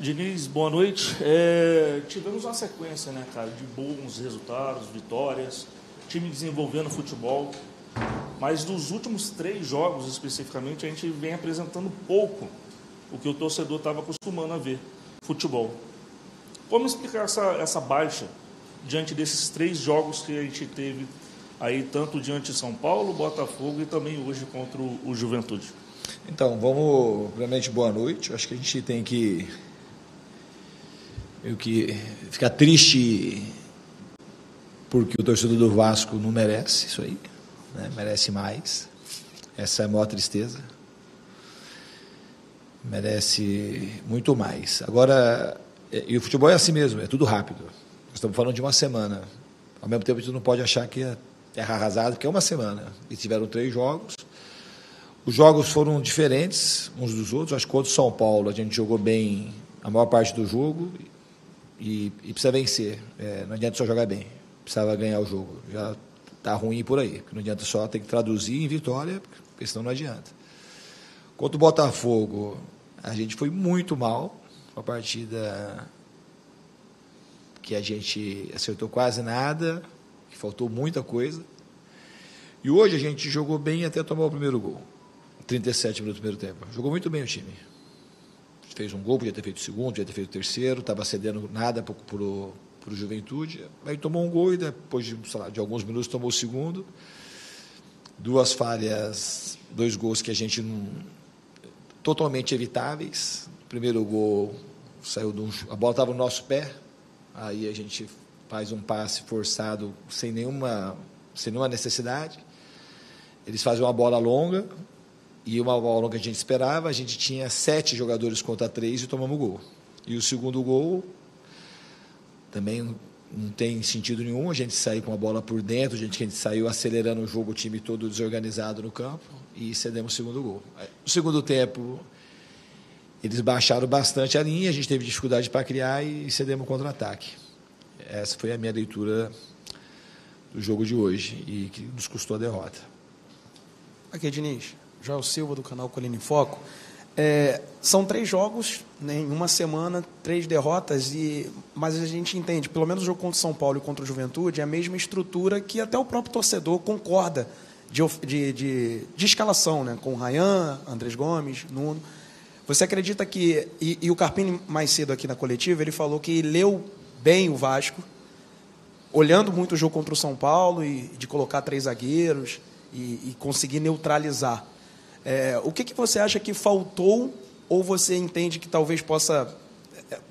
Diniz, boa noite. Tivemos uma sequência, né, cara, de bons resultados, vitórias, time desenvolvendo futebol, mas nos últimos 3 jogos, especificamente, a gente vem apresentando pouco o que o torcedor estava acostumando a ver, futebol. Como explicar essa baixa diante desses 3 jogos que a gente teve aí, tanto diante de São Paulo, Botafogo e também hoje contra o Juventude? Então, vamos, primeiramente, boa noite. Eu acho que a gente tem que ficar triste porque o torcedor do Vasco não merece isso aí, né? Merece mais. Essa é a maior tristeza. Merece muito mais. Agora, e o futebol é assim mesmo, é tudo rápido. Nós estamos falando de uma semana. Ao mesmo tempo, a gente não pode achar que é terra arrasada, porque é uma semana. E tiveram 3 jogos. Os jogos foram diferentes uns dos outros. Acho que contra o São Paulo a gente jogou bem a maior parte do jogo e precisa vencer. Não adianta só jogar bem, precisava ganhar o jogo. Já está ruim por aí, porque não adianta só ter que traduzir em vitória, porque senão não adianta. Contra o Botafogo, a gente foi muito mal. Uma partida que a gente acertou quase nada, que faltou muita coisa. E hoje a gente jogou bem até tomar o primeiro gol. 37 minutos do primeiro tempo. Jogou muito bem o time. Fez um gol, podia ter feito o segundo, podia ter feito o terceiro, estava cedendo nada para o Juventude. Aí tomou um gol e depois de alguns minutos tomou o segundo. 2 falhas, 2 gols que a gente não... totalmente evitáveis. O primeiro gol saiu a bola estava no nosso pé, aí a gente faz um passe forçado sem nenhuma necessidade. Eles fazem uma bola longa, e uma bola longa que a gente esperava, a gente tinha 7 jogadores contra 3 e tomamos o gol. E o segundo gol também não tem sentido nenhum, a gente saiu com a bola por dentro, a gente saiu acelerando o jogo, o time todo desorganizado no campo, e cedemos o segundo gol. No segundo tempo, eles baixaram bastante a linha, a gente teve dificuldade para criar e cedemos o contra-ataque. Essa foi a minha leitura do jogo de hoje, e que nos custou a derrota. Aqui, Diniz. Joel Silva, do canal Colina em Foco. São 3 jogos, né, em uma semana, 3 derrotas, mas a gente entende, pelo menos o jogo contra o São Paulo e contra o Juventude, é a mesma estrutura que até o próprio torcedor concorda de escalação, né, com o Ryan, Andrés Gomes, Nuno. Você acredita que... E o Carpini, mais cedo aqui na coletiva, ele falou que leu bem o Vasco, olhando muito o jogo contra o São Paulo, e de colocar 3 zagueiros e conseguir neutralizar. O que você acha que faltou, ou você entende que talvez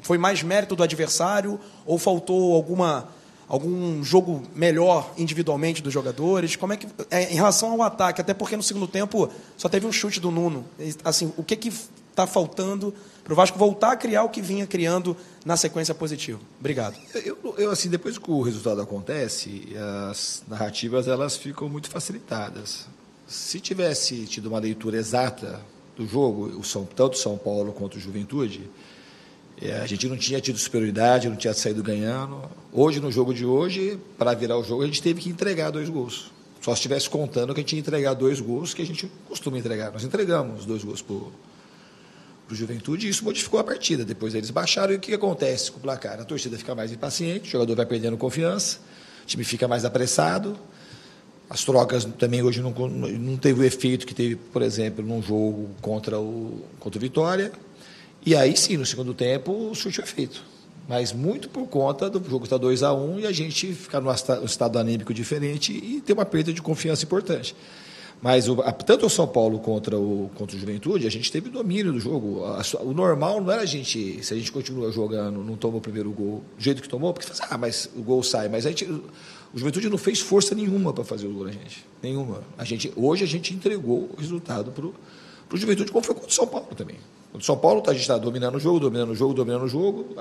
foi mais mérito do adversário, ou faltou algum jogo melhor individualmente dos jogadores? Como é que, em relação ao ataque, até porque no segundo tempo só teve um chute do Nuno, assim, o que está faltando para o Vasco voltar a criar o que vinha criando na sequência positiva? Obrigado. Eu assim, depois que o resultado acontece, as narrativas elas ficam muito facilitadas. Se tivesse tido uma leitura exata do jogo, tanto São Paulo quanto o Juventude, a gente não tinha tido superioridade, não tinha saído ganhando. Hoje, no jogo de hoje, para virar o jogo, a gente teve que entregar 2 gols. Só se estivesse contando que a gente ia entregar 2 gols, que a gente costuma entregar. Nós entregamos 2 gols para o Juventude, e isso modificou a partida. Depois eles baixaram, e o que acontece com o placar? A torcida fica mais impaciente, o jogador vai perdendo confiança, o time fica mais apressado. As trocas também hoje não teve o efeito que teve, por exemplo, num jogo contra o Vitória. E aí sim, no segundo tempo, o chute foi feito. Mas muito por conta do jogo estar 2-1 e a gente ficar num estado anímico diferente e ter uma perda de confiança importante. Mas tanto o São Paulo contra o Juventude, a gente teve domínio do jogo. O normal não era se a gente continua jogando, não toma o primeiro gol do jeito que tomou, porque você fala, mas o gol sai. Mas o Juventude não fez força nenhuma para fazer o gol da gente. Nenhuma. Hoje a gente entregou o resultado para o Juventude, como foi contra o São Paulo também. Contra o São Paulo, a gente está dominando o jogo,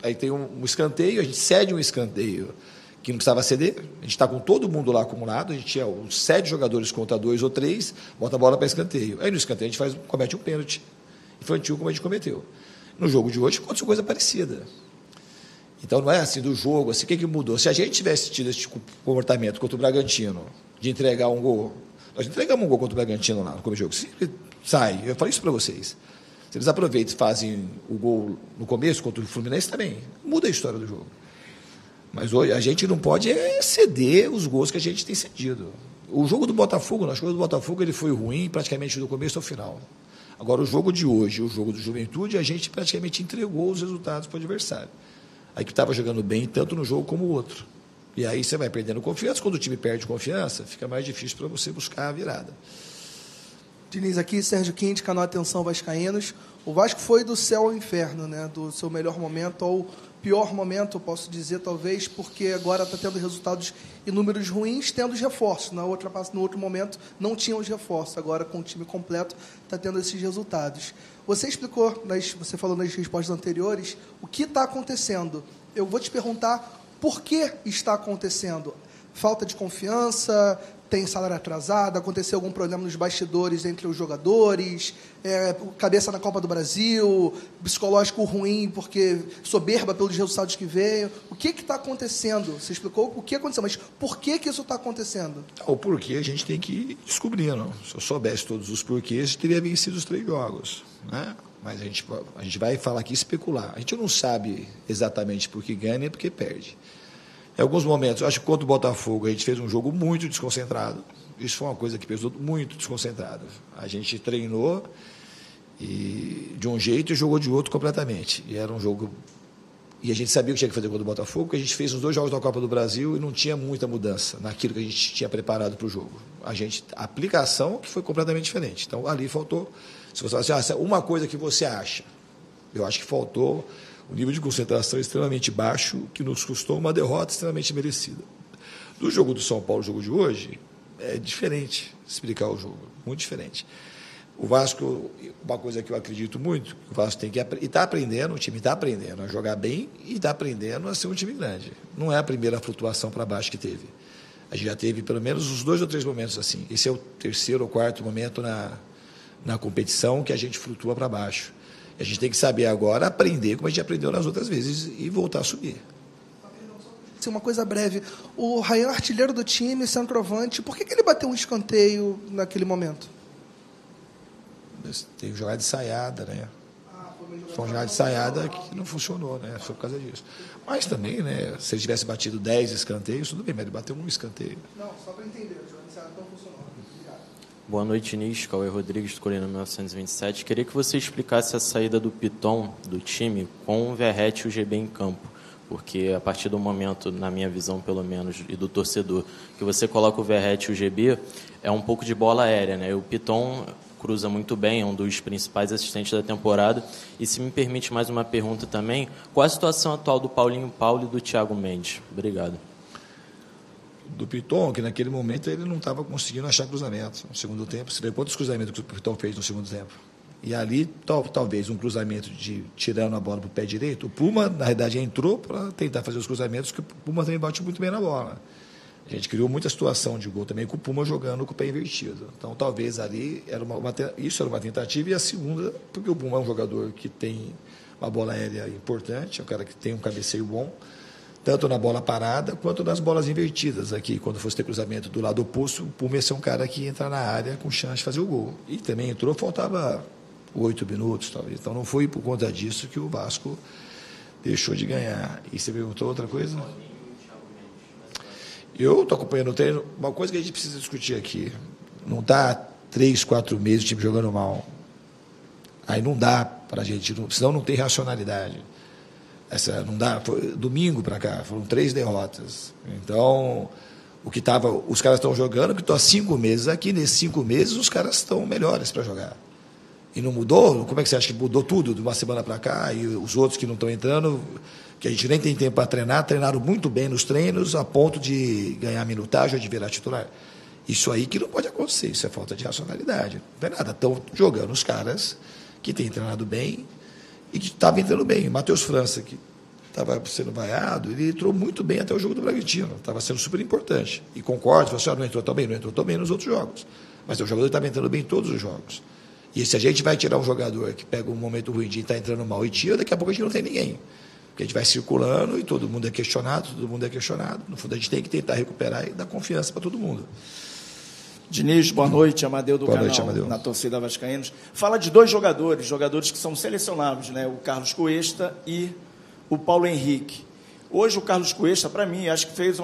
aí tem um escanteio, a gente cede um escanteio que não precisava ceder, a gente está com todo mundo lá acumulado, a gente tinha uns 7 jogadores contra 2 ou 3, bota a bola para escanteio. Aí no escanteio a gente comete um pênalti infantil, como a gente cometeu. No jogo de hoje aconteceu coisa parecida. Então não é assim do jogo, assim, o que mudou? Se a gente tivesse tido esse comportamento contra o Bragantino, de entregar um gol, nós entregamos um gol contra o Bragantino lá no começo do jogo, sempre sai, eu falei isso para vocês. Se eles aproveitam e fazem o gol no começo contra o Fluminense também, muda a história do jogo. Mas hoje a gente não pode ceder os gols que a gente tem cedido. O jogo do Botafogo, o jogo do Botafogo ele foi ruim praticamente do começo ao final. Agora, o jogo de hoje, o jogo do Juventude, a gente praticamente entregou os resultados para o adversário. A equipe estava jogando bem, tanto no jogo como o outro. E aí você vai perdendo confiança. Quando o time perde confiança, fica mais difícil para você buscar a virada. Diniz, aqui, Sérgio Quinte, canal Atenção Vascaínos. O Vasco foi do céu ao inferno, né? Do seu melhor momento ao pior momento, eu posso dizer, talvez, porque agora está tendo resultados e números ruins, tendo os reforços. No outro momento, não tinha os reforços. Agora, com o time completo, está tendo esses resultados. Você explicou, você falou nas respostas anteriores, o que está acontecendo. Eu vou te perguntar por que está acontecendo. Falta de confiança, tem salário atrasado, aconteceu algum problema nos bastidores entre os jogadores, cabeça na Copa do Brasil, psicológico ruim porque soberba pelos resultados que veio. O que está acontecendo? Você explicou o que aconteceu, mas por que isso está acontecendo? O porquê a gente tem que ir descobrindo. Se eu soubesse todos os porquês, teria vencido os 3 jogos. Né? Mas a gente vai falar aqui especular. A gente não sabe exatamente por que ganha nem por que perde. Em alguns momentos, acho que contra o Botafogo, a gente fez um jogo muito desconcentrado. Isso foi uma coisa que pesou muito desconcentrado. A gente treinou de um jeito e jogou de outro completamente. E era um jogo... E a gente sabia o que tinha que fazer contra o Botafogo, porque a gente fez os 2 jogos da Copa do Brasil e não tinha muita mudança naquilo que a gente tinha preparado para o jogo. A aplicação que foi completamente diferente. Então, ali faltou... Se você falar assim, uma coisa que você acha, eu acho que faltou... O nível de concentração extremamente baixo, que nos custou uma derrota extremamente merecida. Do jogo do São Paulo, o jogo de hoje, é diferente explicar o jogo, muito diferente. O Vasco, uma coisa que eu acredito muito, o Vasco tem que e está aprendendo, o time está aprendendo a jogar bem e está aprendendo a ser um time grande. Não é a primeira flutuação para baixo que teve. A gente já teve pelo menos uns 2 ou 3 momentos assim. Esse é o 3º ou 4º momento na competição que a gente flutua para baixo. A gente tem que saber agora aprender como a gente aprendeu nas outras vezes e voltar a subir. Uma coisa breve. O Ryan, artilheiro do time, centroavante, por que ele bateu um escanteio naquele momento? Teve jogada de ensaiada, né? Foi uma jogada de ensaiada que não funcionou, né? Foi por causa disso. Mas também, né? Se ele tivesse batido 10 escanteios, tudo bem, mas ele bateu um escanteio. Não, só para entender, a jogada de ensaiada não funcionou. Obrigado. Boa noite, Nis. Cauê Rodrigues, do Colina 1927. Queria que você explicasse a saída do Piton do time com o Verratti e o GB em campo. Porque a partir do momento, na minha visão pelo menos, e do torcedor, que você coloca o Verratti e o GB, é um pouco de bola aérea, né? O Piton cruza muito bem, é um dos principais assistentes da temporada. E se me permite mais uma pergunta também, qual a situação atual do Paulinho Paulo e do Thiago Mendes? Obrigado. Do Piton, que naquele momento ele não estava conseguindo achar cruzamento no segundo tempo. Você vê quantos cruzamentos que o Piton fez no segundo tempo. E ali, talvez, um cruzamento tirando a bola para o pé direito. O Puma, na realidade, entrou para tentar fazer os cruzamentos, que o Puma também bate muito bem na bola. A gente criou muita situação de gol também com o Puma jogando com o pé invertido. Então, talvez ali, isso era uma tentativa. E a segunda, porque o Puma é um jogador que tem uma bola aérea importante, é um cara que tem um cabeceio bom, tanto na bola parada quanto nas bolas invertidas. Aqui, quando fosse ter cruzamento do lado oposto, o Puma ia ser um cara que entra na área com chance de fazer o gol. E também entrou, faltava 8 minutos, talvez. Então, não foi por conta disso que o Vasco deixou de ganhar. E você perguntou outra coisa? Eu estou acompanhando o treino. Uma coisa que a gente precisa discutir aqui. Não está 3, 4 meses o time jogando mal. Aí não dá para a gente, senão não tem racionalidade. Não dá. Foi domingo para cá, foram 3 derrotas. Então, os caras estão jogando, que estão há 5 meses aqui. Nesses 5 meses, os caras estão melhores para jogar. E não mudou? Como é que você acha que mudou tudo de uma semana para cá? E os outros que não estão entrando, que a gente nem tem tempo para treinar, treinaram muito bem nos treinos, a ponto de ganhar minutagem ou de virar titular. Isso aí que não pode acontecer, isso é falta de racionalidade. Não é nada, estão jogando os caras que têm treinado bem e que estavam entrando bem. Matheus França, que estava sendo vaiado, ele entrou muito bem até o jogo do Bragantino, estava sendo super importante. E concordo, você não entrou tão bem, não entrou tão bem nos outros jogos. Mas o jogador estava entrando bem em todos os jogos. E se a gente vai tirar um jogador que pega um momento ruim de estar entrando mal e tira, daqui a pouco a gente não tem ninguém. Porque a gente vai circulando e todo mundo é questionado, todo mundo é questionado. No fundo, a gente tem que tentar recuperar e dar confiança para todo mundo. Diniz, boa noite, Amadeu do canal Amadeu. Na Torcida Vascaínos. Fala de dois jogadores que são selecionáveis, né? O Carlos Cuesta e o Paulo Henrique. Hoje o Carlos Cuesta, para mim, acho que fez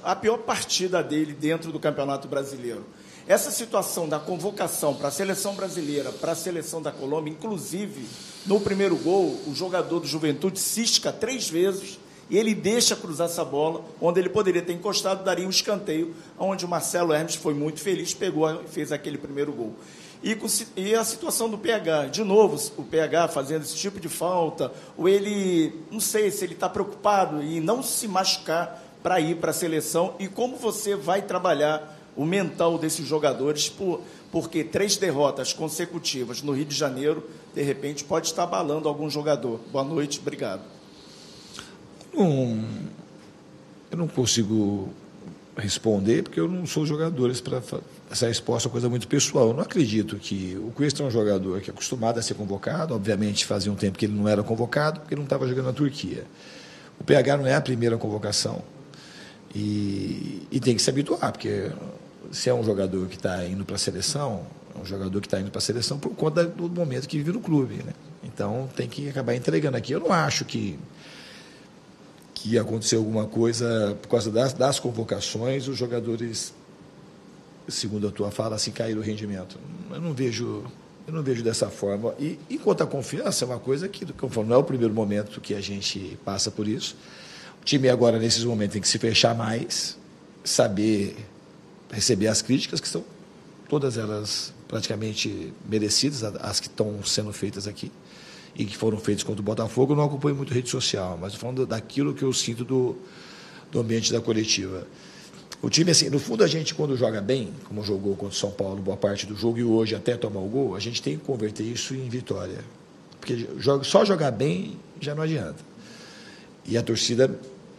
a pior partida dele dentro do Campeonato Brasileiro. Essa situação da convocação para a seleção brasileira, para a seleção da Colômbia, inclusive, no primeiro gol, o jogador do Juventude cisca 3 vezes e ele deixa cruzar essa bola, onde ele poderia ter encostado, daria um escanteio, onde o Marcelo Hermes foi muito feliz, pegou e fez aquele primeiro gol. E a situação do PH, de novo, o PH fazendo esse tipo de falta, ou ele, não sei se ele está preocupado em não se machucar para ir para a seleção, e como você vai trabalhar o mental desses jogadores, porque 3 derrotas consecutivas no Rio de Janeiro, de repente, pode estar abalando algum jogador. Boa noite, obrigado. Eu não consigo responder, porque eu não sou jogadores para essa resposta, é uma coisa muito pessoal. Eu não acredito que o Cuesta é um jogador que é acostumado a ser convocado, obviamente fazia um tempo que ele não era convocado, porque ele não estava jogando na Turquia. O PH não é a primeira convocação e tem que se habituar, porque se é um jogador que está indo para a seleção, é um jogador que está indo para a seleção por conta do momento que vive no clube, né? Então tem que acabar entregando aqui. Eu não acho que aconteceu alguma coisa por causa das convocações, os jogadores, segundo a tua fala, assim, caíram o rendimento. Eu não vejo dessa forma. E quanto à confiança, é uma coisa que, como eu falo, não é o primeiro momento que a gente passa por isso. O time agora, nesses momentos, tem que se fechar mais, saber receber as críticas, que são todas elas praticamente merecidas, as que estão sendo feitas aqui, e que foram feitos contra o Botafogo. Eu não acompanho muito rede social, mas falando daquilo que eu sinto do ambiente da coletiva. O time, assim, no fundo, a gente, quando joga bem, como jogou contra o São Paulo boa parte do jogo, e hoje até tomar o gol, a gente tem que converter isso em vitória. Porque só jogar bem já não adianta. E a torcida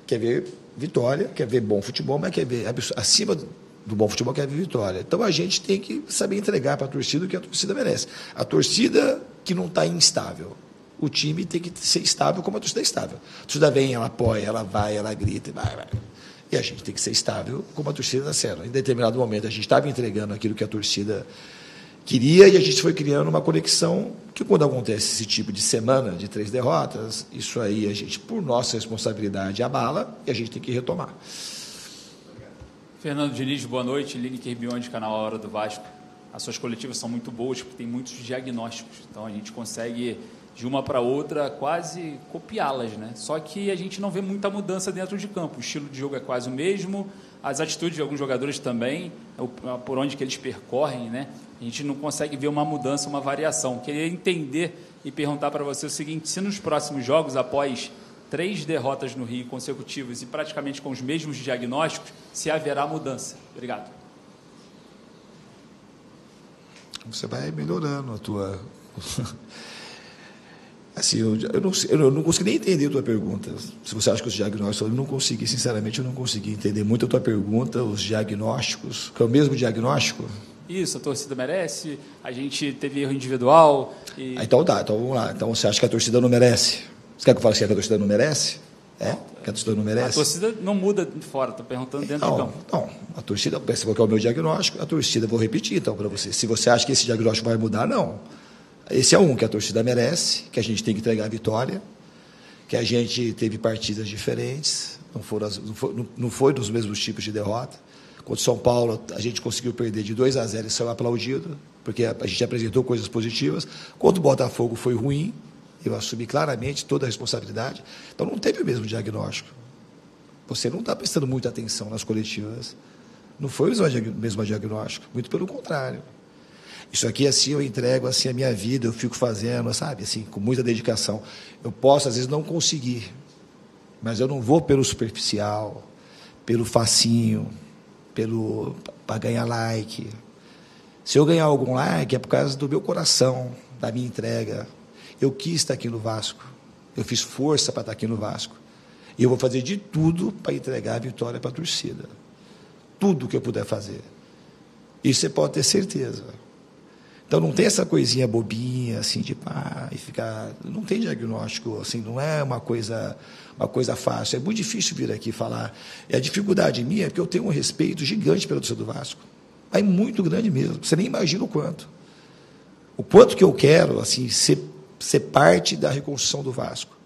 quer ver vitória, quer ver bom futebol, mas quer ver, acima do bom futebol, quer ver vitória. Então a gente tem que saber entregar para a torcida o que a torcida merece. A torcida que não está instável. O time tem que ser estável como a torcida é estável. A torcida vem, ela apoia, ela vai, ela grita, vai. E a gente tem que ser estável como a torcida está sendo. Em determinado momento, a gente estava entregando aquilo que a torcida queria e a gente foi criando uma conexão que, quando acontece esse tipo de semana de 3 derrotas, isso aí a gente, por nossa responsabilidade, abala e a gente tem que retomar. Fernando Diniz, boa noite. Lineker Bionde, canal A Hora do Vasco. As suas coletivas são muito boas porque tem muitos diagnósticos. Então, a gente consegue, de uma para outra, quase copiá-las, né? Só que a gente não vê muita mudança dentro de campo. O estilo de jogo é quase o mesmo, as atitudes de alguns jogadores também, por onde que eles percorrem, né? A gente não consegue ver uma mudança, uma variação. Queria entender e perguntar para você o seguinte: se nos próximos jogos, após 3 derrotas no Rio consecutivas e praticamente com os mesmos diagnósticos, se haverá mudança. Obrigado. Você vai melhorando a tua... Assim, eu não consegui nem entender a tua pergunta. Se você acha que os diagnósticos... Eu não consegui, sinceramente, eu não consegui entender muito a tua pergunta, os diagnósticos, que é o mesmo diagnóstico? Isso, a torcida merece, a gente teve erro individual... E... Então tá, então vamos lá. Então você acha que a torcida não merece? Você quer que eu fale assim, que a torcida não merece? É? Que a torcida não merece? A torcida não muda de fora, estou perguntando dentro de campo. Não, a torcida, você falou que é o meu diagnóstico, a torcida, vou repetir então para você. Se você acha que esse diagnóstico vai mudar, não. Esse é um, que a torcida merece, que a gente tem que entregar a vitória, que a gente teve partidas diferentes, não foi nos mesmos tipos de derrota. Contra o São Paulo, a gente conseguiu perder de 2-0 e saiu aplaudido, porque a gente apresentou coisas positivas. Contra o Botafogo foi ruim, eu assumi claramente toda a responsabilidade. Então não teve o mesmo diagnóstico. Você não está prestando muita atenção nas coletivas. Não foi o mesmo diagnóstico, muito pelo contrário. Isso aqui, assim, eu entrego assim, a minha vida, eu fico fazendo, sabe, assim, com muita dedicação. Eu posso, às vezes, não conseguir, mas eu não vou pelo superficial, pelo facinho, para ganhar like. Se eu ganhar algum like, é por causa do meu coração, da minha entrega. Eu quis estar aqui no Vasco, eu fiz força para estar aqui no Vasco. E eu vou fazer de tudo para entregar a vitória para a torcida. Tudo que eu puder fazer. Isso você pode ter certeza. Então não tem essa coisinha bobinha, assim, de e ficar. Não tem diagnóstico, assim, não é uma coisa fácil. É muito difícil vir aqui falar. E a dificuldade minha é porque eu tenho um respeito gigante pela torcida do Vasco. Mas muito grande mesmo. Você nem imagina o quanto. O quanto que eu quero assim, ser parte da reconstrução do Vasco.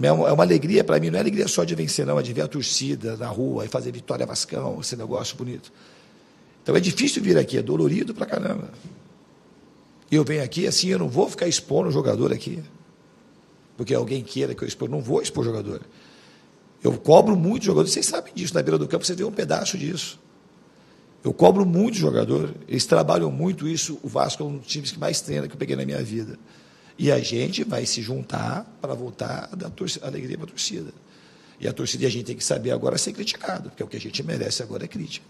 É uma alegria para mim, não é alegria só de vencer, não, é de ver a torcida na rua e fazer Vitória Vascão, esse negócio bonito. Então é difícil vir aqui, é dolorido pra caramba. E eu venho aqui, assim, eu não vou ficar expondo o jogador aqui, porque alguém queira que eu exponha, não vou expor o jogador. Eu cobro muito jogador, vocês sabem disso, na beira do campo você vê um pedaço disso. Eu cobro muito jogador, eles trabalham muito isso, o Vasco é um dos times que mais treina que eu peguei na minha vida. E a gente vai se juntar para voltar a dar alegria para a torcida. E a torcida, a gente tem que saber agora ser criticado, porque o que a gente merece agora é crítica.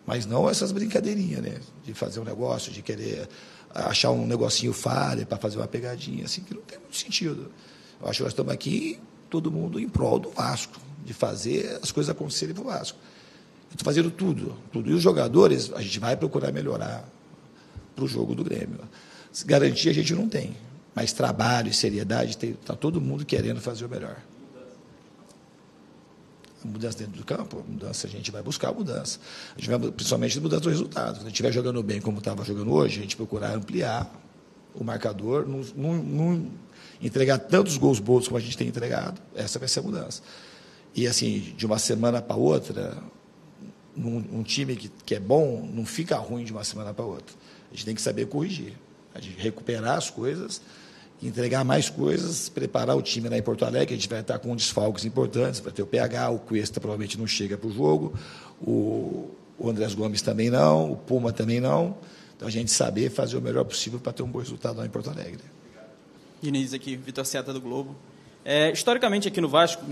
Mas não essas brincadeirinhas, né? De fazer um negócio, de querer achar um negocinho falha para fazer uma pegadinha, assim, que não tem muito sentido. Eu acho que nós estamos aqui, todo mundo em prol do Vasco, de fazer as coisas acontecerem para o Vasco. Eu estou fazendo tudo. E os jogadores, a gente vai procurar melhorar para o jogo do Grêmio. Garantia a gente não tem, mas trabalho e seriedade, está todo mundo querendo fazer o melhor. A mudança dentro do campo, a gente vai buscar a mudança. A gente vai, principalmente, mudança do resultado. Quando a gente estiver jogando bem como estava jogando hoje, a gente procurar ampliar o marcador, não entregar tantos gols bons como a gente tem entregado, essa vai ser a mudança. E, assim, de uma semana para outra, um time que é bom, não fica ruim de uma semana para outra. A gente tem que saber corrigir. A gente recuperar as coisas, entregar mais coisas, preparar o time lá em Porto Alegre. A gente vai estar com desfalques importantes, vai ter o PH, o Cuesta provavelmente não chega para o jogo, o Andrés Gomes também não, o Puma também não. Então, a gente saber fazer o melhor possível para ter um bom resultado lá em Porto Alegre. Diniz aqui, Vitor Seta do Globo. Historicamente, aqui no Vasco,